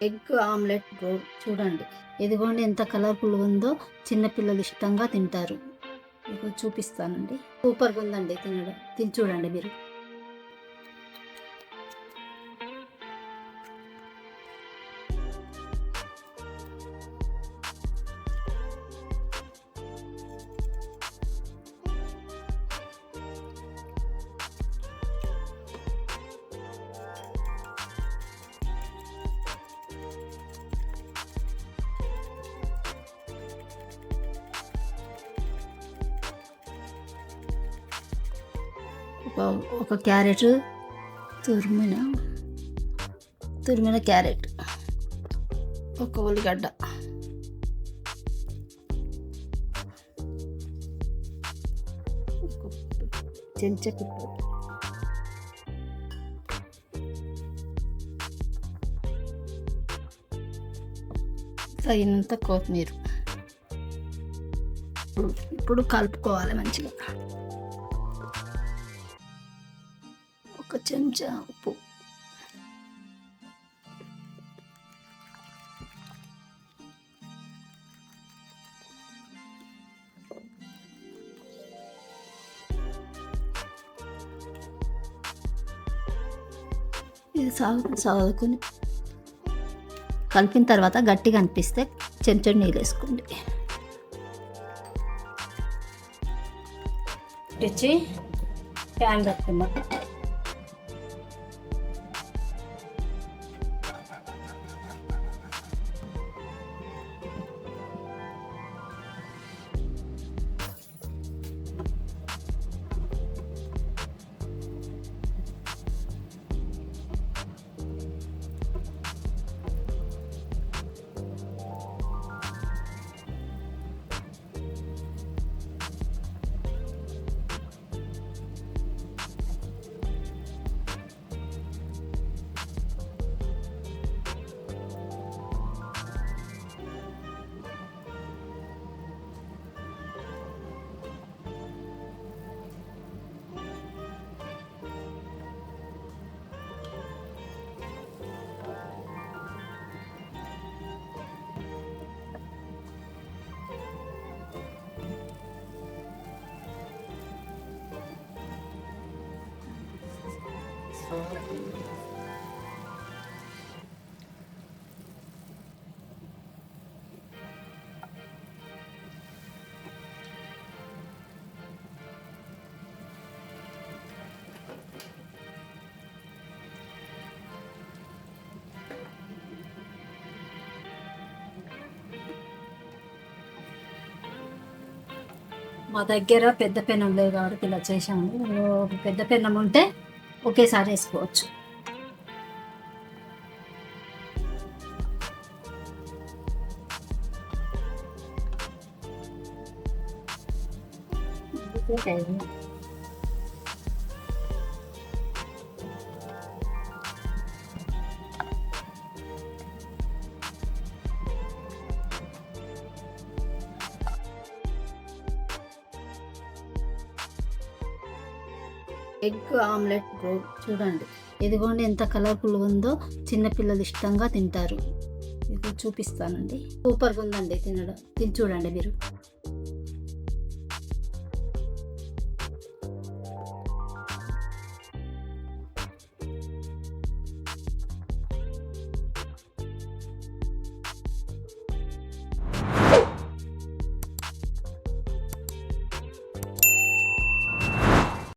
Egg omelette role చూడండి. ఇదిగోండి ఎంత కలర్ఫుల్గా ఉందో, చిన్నపిల్లలు ఇష్టంగా తింటారు. మీకు చూపిస్తానండి. సూపర్గా ఉందండి, తిని చూడండి మీరు. ఒక క్యారెట్, తురిమిన క్యారెట్, ఒక ఉల్లిగడ్డ, చెంచా పిప్పర్, తగినంత కొత్తిమీర. ఇప్పుడు కలుపుకోవాలి మంచిగా. ఒక చెంచా ఉప్పు, ఇది సాగుకుని కలిపిన తర్వాత గట్టిగా అనిపిస్తే చెంచా నీళ్ళు వేసుకోండి. తెచ్చి ప్యాన్ పెట్టుకున్నాం. మా దగ్గర పెద్ద పెన్నం లేదు కాబట్టి ఇలా చేసాము. పెద్ద పెన్నం ఉంటే ఒకేసారి వేసుకోవచ్చు. ఎగ్ ఆమ్లెట్ రోల్ చూడండి. ఇదిగోండి ఎంత కలర్ఫుల్గా ఉందో, చిన్నపిల్లలు ఇష్టంగా తింటారు. మీకు చూపిస్తానండి. సూపర్గా ఉందండి, తిని చూడండి మీరు.